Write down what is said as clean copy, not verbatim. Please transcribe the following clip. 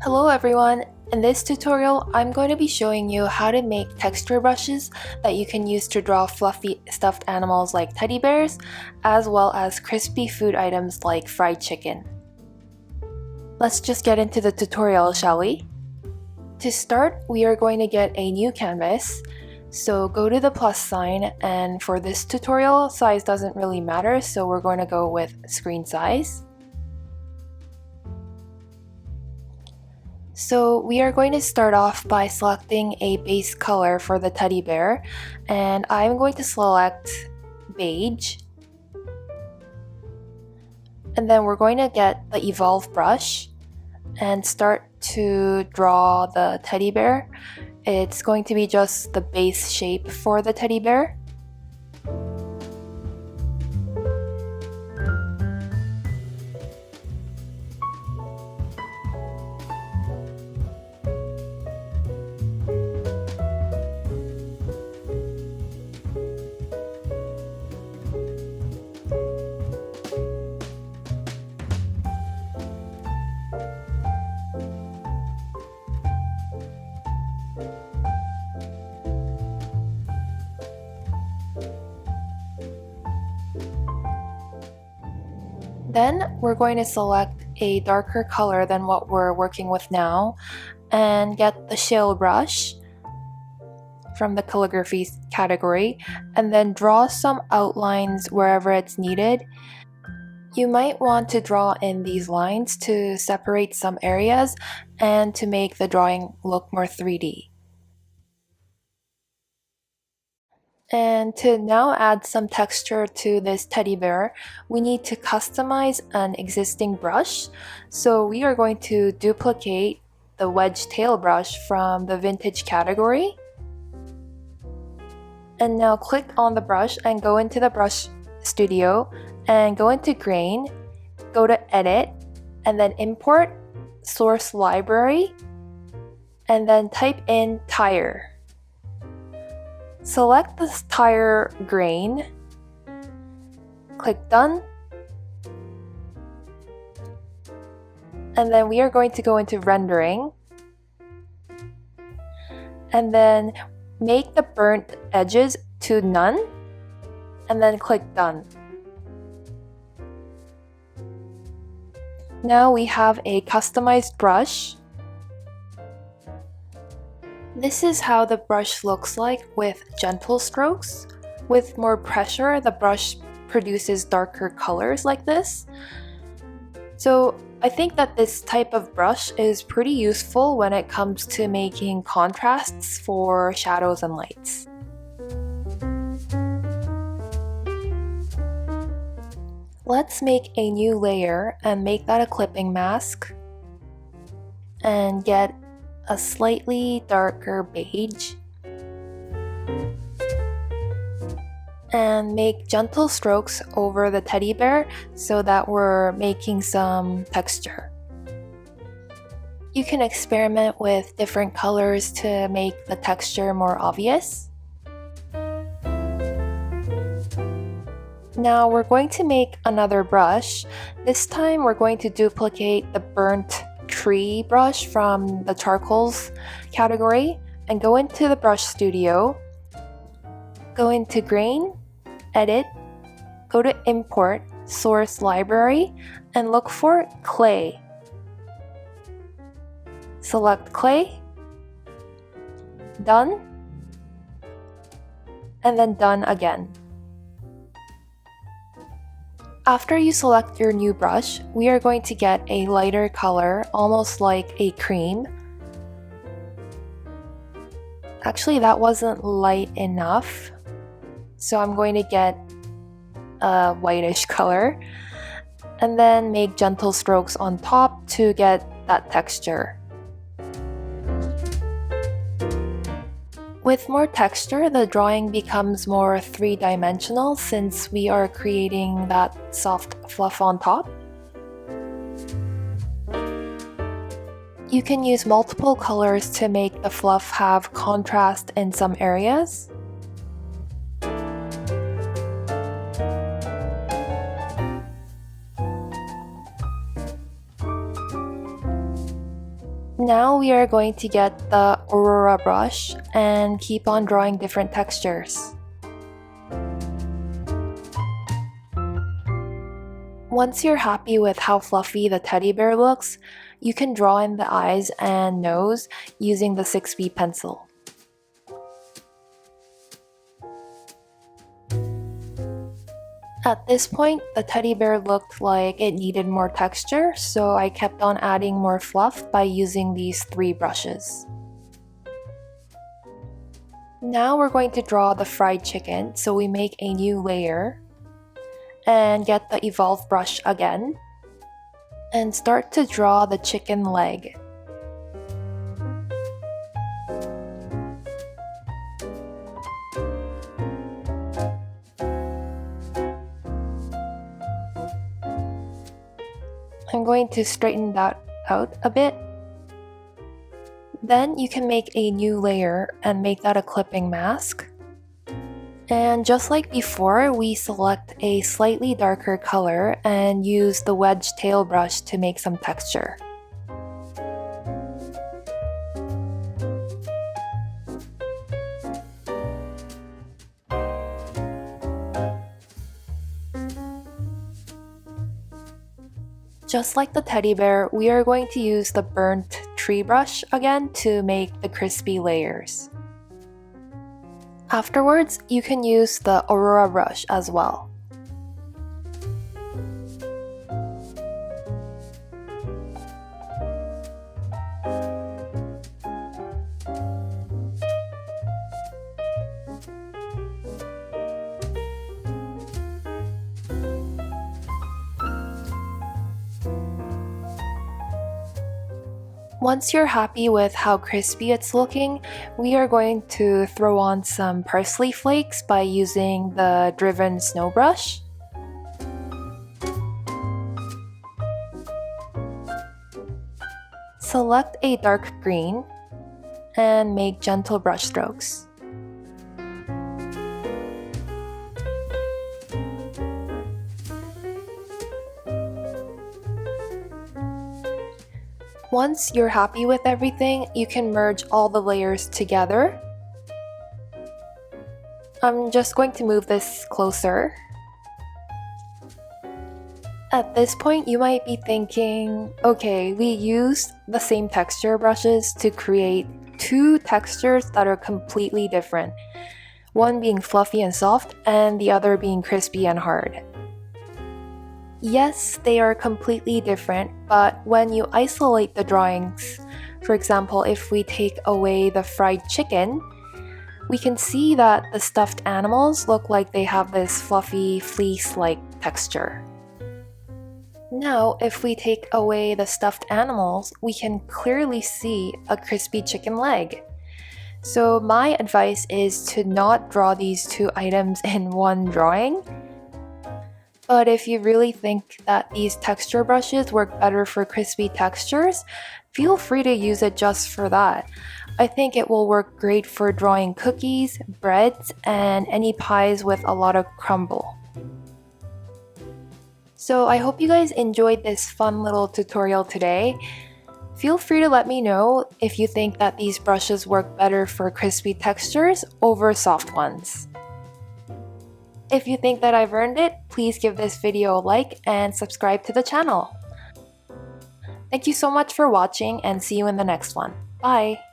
Hello everyone! In this tutorial, I'm going to be showing you how to make texture brushes that you can use to draw fluffy stuffed animals like teddy bears, as well as crispy food items like fried chicken. Let's just get into the tutorial, shall we? To start, we are going to get a new canvas. So go to the plus sign, and for this tutorial, size doesn't really matter, so we're going to go with screen size. So we are going to start off by selecting a base color for the teddy bear, and I'm going to select beige. And then we're going to get the Evolve brush and start to draw the teddy bear. It's going to be just the base shape for the teddy bear. Then we're going to select a darker color than what we're working with now and get the shale brush from the calligraphy category and then draw some outlines wherever it's needed. You might want to draw in these lines to separate some areas and to make the drawing look more 3D. And to now add some texture to this teddy bear, we need to customize an existing brush. So we are going to duplicate the wedge tail brush from the vintage category. And now click on the brush and go into the brush studio and go into grain, go to edit, and then import source library, and then type in tire. Select this tire grain, click done, and then we are going to go into rendering, and then make the burnt edges to none, and then click done. Now we have a customized brush. This is how the brush looks like with gentle strokes. With more pressure, the brush produces darker colors like this. So I think that this type of brush is pretty useful when it comes to making contrasts for shadows and lights. Let's make a new layer and make that a clipping mask and get a slightly darker beige and make gentle strokes over the teddy bear so that we're making some texture. You can experiment with different colors to make the texture more obvious. Now we're going to make another brush. This time we're going to duplicate the burnt tree brush from the charcoals category and go into the brush studio, go into grain, edit, go to import source library and look for clay. Select clay, done, and then done again. After you select your new brush, we are going to get a lighter color, almost like a cream. Actually, that wasn't light enough, so I'm going to get a whitish color, and then make gentle strokes on top to get that texture. With more texture, the drawing becomes more three-dimensional since we are creating that soft fluff on top. You can use multiple colors to make the fluff have contrast in some areas. Now we are going to get the Aurora brush and keep on drawing different textures. Once you're happy with how fluffy the teddy bear looks, you can draw in the eyes and nose using the 6B pencil. At this point, the teddy bear looked like it needed more texture, so I kept on adding more fluff by using these 3 brushes. Now we're going to draw the fried chicken, so we make a new layer and get the Evolve brush again and start to draw the chicken leg. I'm going to straighten that out a bit. Then you can make a new layer and make that a clipping mask. And just like before, we select a slightly darker color and use the wedge tail brush to make some texture. Just like the teddy bear, we are going to use the burnt tree brush again to make the crispy layers. Afterwards, you can use the Aurora brush as well. Once you're happy with how crispy it's looking, we are going to throw on some parsley flakes by using the driven snow brush. Select a dark green and make gentle brush strokes. Once you're happy with everything, you can merge all the layers together. I'm just going to move this closer. At this point, you might be thinking, okay, we used the same texture brushes to create 2 textures that are completely different. One being fluffy and soft, and the other being crispy and hard. Yes, they are completely different, but when you isolate the drawings, for example, if we take away the fried chicken, we can see that the stuffed animals look like they have this fluffy fleece-like texture. Now, if we take away the stuffed animals, we can clearly see a crispy chicken leg. So my advice is to not draw these 2 items in one drawing. But if you really think that these texture brushes work better for crispy textures, feel free to use it just for that. I think it will work great for drawing cookies, breads, and any pies with a lot of crumble. So I hope you guys enjoyed this fun little tutorial today. Feel free to let me know if you think that these brushes work better for crispy textures over soft ones. If you think that I've earned it, please give this video a like and subscribe to the channel. Thank you so much for watching and see you in the next one. Bye!